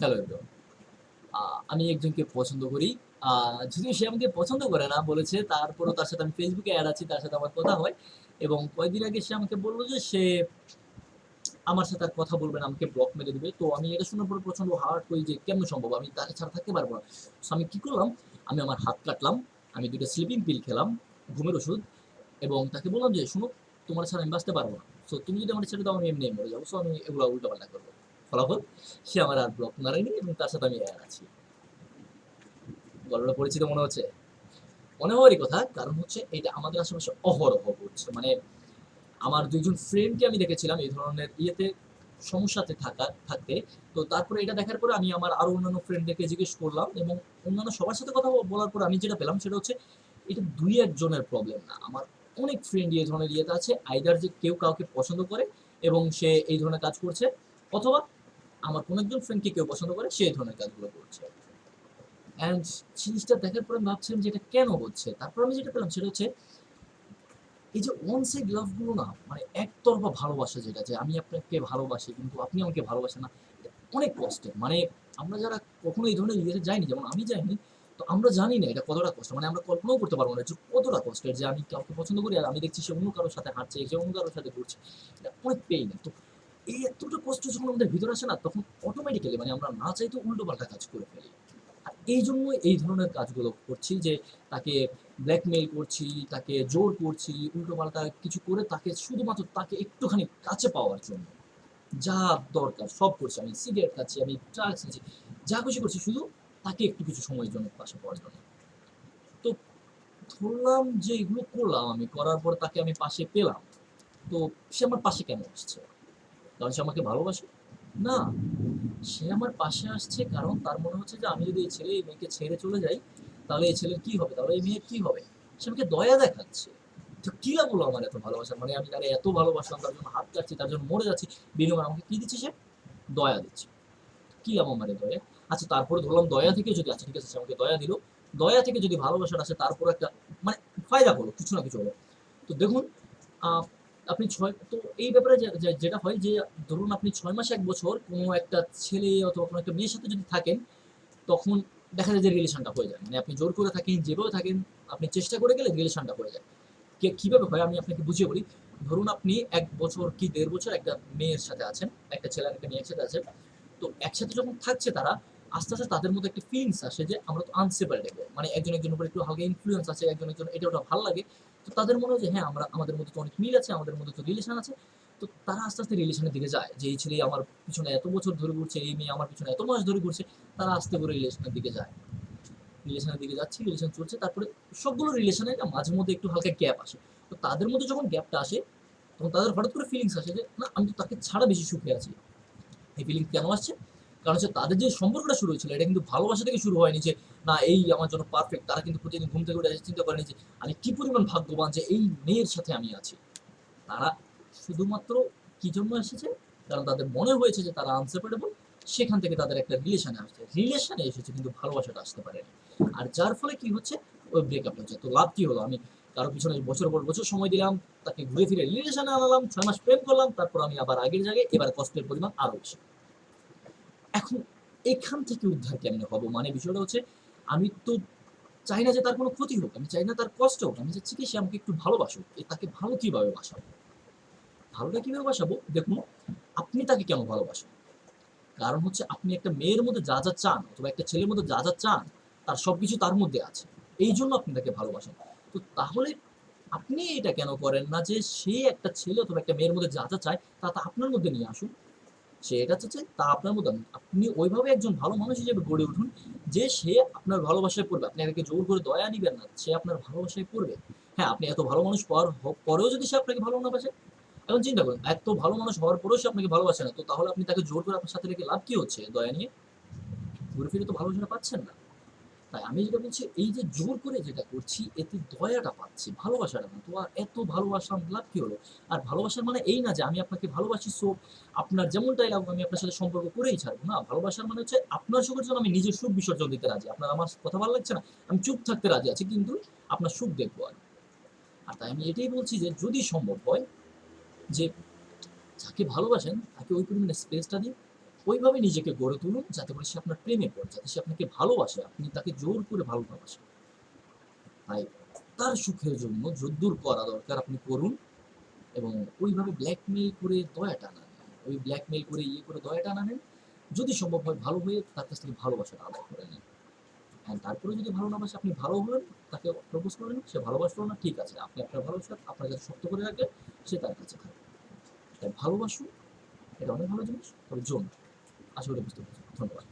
Hello everyone. আমি একজনকে পছন্দ করি। যদিও সে আমাকে পছন্দ করে না বলেছে, তারপরেও তার সাথে আমি ফেসবুকে এড আছি, তার সাথে আমার কথা হয় এবং কয়েকদিন আগে সে আমাকে বলল যে সে আমার সাথে আর কথা বলবে না, আমাকে ব্লক মেরে দিবে। তো আমি এটা শোনার পরে প্রচন্ড হার্ট হই যে কেমনে সম্ভব? আমি তাকে ছাড়া থাকতে পারব না। সো আমি কি করলাম? আমি আমার হাত কাটলাম, আমি ২ টা স্লিপিং পিল খেলাম, ঘুমের ওষুধ এবং তাকে বললাম যে, "শোনো, তোমার ছাড়া আমি বাঁচতে পারব না। সো তুমি যদি আমারে ছেড়ে দাও আমি এমনি মরে যাবো। সো আমি এগুলা উল্টাপাল্টা করব।" ফলাফল সে আমার আর ব্লক মারেনি এবং তার সাথে আমি এড আছি। গল্পটা পরিচিত মনে হচ্ছে? মনে হওয়ারই কথা, কারণ হচ্ছে এটা আমাদের আশেপাশে অহরহ ঘটছে। মানে আমার ২ জন ফ্রেন্ডকে আমি দেখেছিলাম এই ধরনের ইয়েতে সমস্যাতে থাকতে। তো তারপরে এটা দেখার পরে আমি আমার আরো অন্যান্য ফ্রেন্ডদেরকে জিজ্ঞেস করলাম এবং অন্যান্য সবার সাথে কথা বলার পরে আমি যেটা পেলাম সেটা হচ্ছে এটা ২-১ জনের প্রবলেম না। আমার অনেক ফ্রেন্ড এই ধরনের ইয়েতে আছে। আইদার যে কেউ কাউকে পছন্দ করে এবং সে এই ধরনের কাজ করছে, অথবা আমার কোনো একজন ফ্রেন্ডকে কেউ পছন্দ করে সে এই ধরনের কাজগুলো করছে। অ্যান্ড জিনিসটা দেখার পরে আমি ভাবছিলাম যে এটা কেন হচ্ছে? তারপর আমি যেটা পেলাম সেটা হচ্ছে এই যে ওয়ান সাইড লাভ গুলো না, মানে একতরফা ভালোবাসা যেটা, যে আমি আপনাকে ভালোবাসি কিন্তু আপনি আমাকে ভালোবাসেন না, এটা অনেক কষ্টের। মানে আমরা যারা কখনো এই ধরনের ইয়েতে যাইনি, যেমন আমি যাইনি, তো আমরা জানি না এটা কতটা কষ্ট। মানে আমরা কল্পনাও করতে পারবো না যে কতটা কষ্টের, যে আমি কাউকে পছন্দ করি আর আমি দেখছি সে অন্য কারো সাথে হাঁটছে, সে অন্য কারো সাথে ঘুরছে। এটা অনেক পেইন। তো এই এতটা কষ্ট যখন আমাদের ভিতরে আসে না, তখন অটোমেটিক্যালি মানে আমরা না চাইতেও উল্টোপাল্টা কাজ করে ফেলি। আর এইজন্য এই ধরনের কাজগুলো করছি যে তাকে ব্ল্যাকমেইল করছি, তাকে জোর করছি, উল্টোপাল্টা কিছু করে তাকে শুধুমাত্র তাকে একটুখানি কাছে পাওয়ার জন্য। যা দরকার সব করছি। আমি সিগারেট খাচ্ছি, আমি ড্রাগস নিচ্ছি, যা খুশি করছি শুধু তাকে একটু কিছু সময়ের জন্য পাশে পাওয়ার জন্য। তো ধরলাম যে এগুলো করলাম আমি, করার পর তাকে আমি পাশে পেলাম। তো সে আমার পাশে কেন আসছে? কারণ সে আমাকে ভালোবাসে? না। সে আমার পাশে আসছে কারণ তার মনে হচ্ছে যে আমি যদি এই ছেলে এই মেয়েকে ছেড়ে চলে যাই, তাহলে এই ছেলের কি হবে? তাহলে এই মেয়ের কি হবে? সে আমাকে দয়া দেখাচ্ছে। তো কি লাভ হলো আমার এত ভালোবাসার? মানে আমি তারে এত ভালোবাসলাম, তার জন্য হাত কাটছি, তার জন্য মরে যাচ্ছি। বিনিময়ে আমাকে কি দিচ্ছে সে? দয়া দিচ্ছে। কি লাভ আমার এই দয়া? আচ্ছা তারপরে ধরলাম দয়া থেকে যদি, আচ্ছা ঠিক আছে সে আমাকে দয়া দিল। দয়া থেকে যদি ভালোবাসাটা আসে তারপরে একটা মানে ফায়দা হলো, কিছু না কিছু হলো। তো দেখুন, আ আপনি ৬ তো এই ব্যাপারে যেটা হয় যে ধরুন আপনি ৬ মাস ১ বছর কোনো একটা ছেলে অথবা কোনো একটা মেয়ের সাথে যদি থাকেন, তখন দেখা যায় যে রিলেশনটা হয়ে যায়। মানে আপনি জোর করে থাকেন, যেভাবে থাকেন, আপনি চেষ্টা করে গেলে রিলেশনটা হয়ে যায়। কিভাবে হয় আমি আপনাকে বুঝিয়ে বলি। ধরুন আপনি ১ বছর কি ১.৫ বছর একটা মেয়ের সাথে আছেন, একটা ছেলে আর একটা মেয়ে একসাথে আছেন। তো একসাথে যখন থাকছে তারা, আস্তে, আস্তে তাদের মধ্যে একটা ফিলিংস আসে যে আমরা তো আনসেপারেবল। মানে একজন একজনের উপর একটু হালকা ইনফ্লুয়েন্স আছে, একজন একজন এটা ওটা ভাল লাগে। তো তাদের মনে হয় যে হ্যাঁ, আমাদের মধ্যে তো অনেক মিল আছে, আমাদের মধ্যে তো রিলেশন আছে। তো তারা আস্তে, আস্তে রিলেশনের দিকে যায়। যে এই ছেলে আমার পিছনে এত বছর ধরে ঘুরছে, এই মেয়ে আমার পিছনে এত মাস ধরে ঘুরছে। তারা আস্তে করে রিলেশনের দিকে যায়। রিলেশনের দিকে যাচ্ছি, রিলেশন চলছে। তারপরে সবগুলো রিলেশনে না মাঝে মধ্যে একটু হালকা গ্যাপ আসে। তো তাদের মধ্যে যখন গ্যাপটা আসে, তখন তাদের হঠাৎ করে ফিলিংস আসে যে না আমি তো তাকে ছাড়া বেশি সুখে আছি। এই ফিলিং কেন আসছে? কারণ হচ্ছে তাদের যে সম্পর্কটা শুরু হয়েছিল এটা কিন্তু ভালোবাসা থেকে শুরু হয়নি যে না এই আমার জন্য পারফেক্ট। তারা কিন্তু প্রতিদিন ঘুম থেকে উঠে এসে চিন্তা করেনি যে আমি কি পরিমাণ ভাগ্যবান যে এই মেয়ের সাথে আমি আছি। তারা শুধুমাত্র কি জন্য এসেছে? কারণ তাদের মনে হয়েছে যে তারা আনসেপারেবল। সেখান থেকে তাদের একটা রিলেশনে আসছে। রিলেশনে এসেছে কিন্তু ভালোবাসাটা আসতে পারেনি। আর যার ফলে কি হচ্ছে? ওই ব্রেকআপ হচ্ছে। তো লাভ কি হলো? আমি কারো পিছনে বছরের পর বছর সময় দিলাম, তাকে ঘুরে ফিরে রিলেশনে আনালাম, ৬ মাস প্রেম করলাম, তারপর আমি আবার আগের জায়গায়, এবার কষ্টের পরিমাণ আরো বেশি। এখন এখান থেকে উদ্ধার কেমনে হবো? মানে বিষয়টা হচ্ছে আমি তো চাই না যে তার কোনো ক্ষতি হোক। আমি চাই না তার কষ্ট হোক। আমি চাচ্ছি কি সে আমাকে একটু ভালোবাসুক। তাকে ভালো কিভাবে বাসাবো? ভালোটা কিভাবে বাসাবো? দেখুন, আপনি তাকে কেন ভালোবাসেন? কারণ হচ্ছে আপনি একটা মেয়ের মধ্যে যা, যা চান অথবা একটা ছেলের মধ্যে যা, যা চান, তার সবকিছু তার মধ্যে আছে। এইজন্য আপনি তাকে ভালোবাসেন। তো তাহলে আপনি এটা কেন করেন না যে সে একটা ছেলে অথবা একটা মেয়ের মধ্যে যা, যা চায় তা আপনার মধ্যে নিয়ে আসুন। সে এটা চাচ্ছে তা আপনার মধ্যে আনুন। আপনি ওইভাবে একজন ভালো মানুষ হিসেবে গড়ে উঠুন যে সে আপনার ভালোবাসায় পড়বে। আপনি তাকে জোর করে দয়া নিবেন না। সে আপনার ভালোবাসায় পড়বে। হ্যাঁ, আপনি এত ভালো মানুষ হওয়ার পরেও যদি সে আপনাকে ভালো না বাসে, এখন চিন্তা করুন, এত ভালো মানুষ হওয়ার পরেও সে আপনাকে ভালোবাসে না। তো তাহলে আপনি তাকে জোর করে আপনার সাথে রেখে লাভ কি হচ্ছে দয়া নিয়ে? ঘুরে ফিরে তো ভালোবাসাটা পাচ্ছেন না। তাই আমি যেটা বলছি এই যে জোর করে যেটা করছি এতে দয়াটা পাচ্ছি, ভালোবাসাটা না। তো আর এত ভালোবাসলাম লাভ কি হলো? আর ভালোবাসার মানে এই না যে আমি আপনাকে ভালোবাসি সো আপনার যেমনটাই লাগুক আমি আপনার সাথে সম্পর্ক করেই ছাড়বো। না, ভালোবাসার মানে হচ্ছে আপনার সুখের জন্য আমি নিজের সুখ বিসর্জন দিতে রাজি। আপনার আমার কথা ভালো লাগছে না, আমি চুপ থাকতে রাজি আছি কিন্তু আপনার সুখ দেখবো আমি। আর তাই আমি এটাই বলছি যে যদি সম্ভব হয় যে যাকে ভালোবাসেন তাকে ওই পরিমাণে স্পেসটা দিন। ওইভাবে নিজেকে গড়ে তুলুন যাতে করে সে আপনার প্রেমে পড়ে, যাতে সে আপনাকে ভালোবাসে, আপনি তাকে জোর করে ভালোবাসেন। তাই তার সুখের জন্য যদ্দূর করা দরকার আপনি করুন, এবং ওইভাবে ব্ল্যাকমেইল করে দয়াটা না নেন। ওই ব্ল্যাকমেইল করে ইয়ে করে দয়াটা না নেন। যদি সম্ভব হয় ভালো হয়ে তার কাছ থেকে ভালোবাসাটা আদায় করে নিন। হ্যাঁ, তারপরেও যদি ভালো না বাসে, আপনি ভালো হলেন, তাকে প্রপোজ করলেন, সে ভালোবাসলো না, ঠিক আছে। আপনি আপনার ভালোবাসা আপনার কাছে শক্ত করে রাখবেন, সে তার কাছে থাকবে। তাই ভালোবাসুন, এটা অনেক ভালো জিনিস। তবে জোন, আশা করি বুঝতে পেরেছেন। ধন্যবাদ।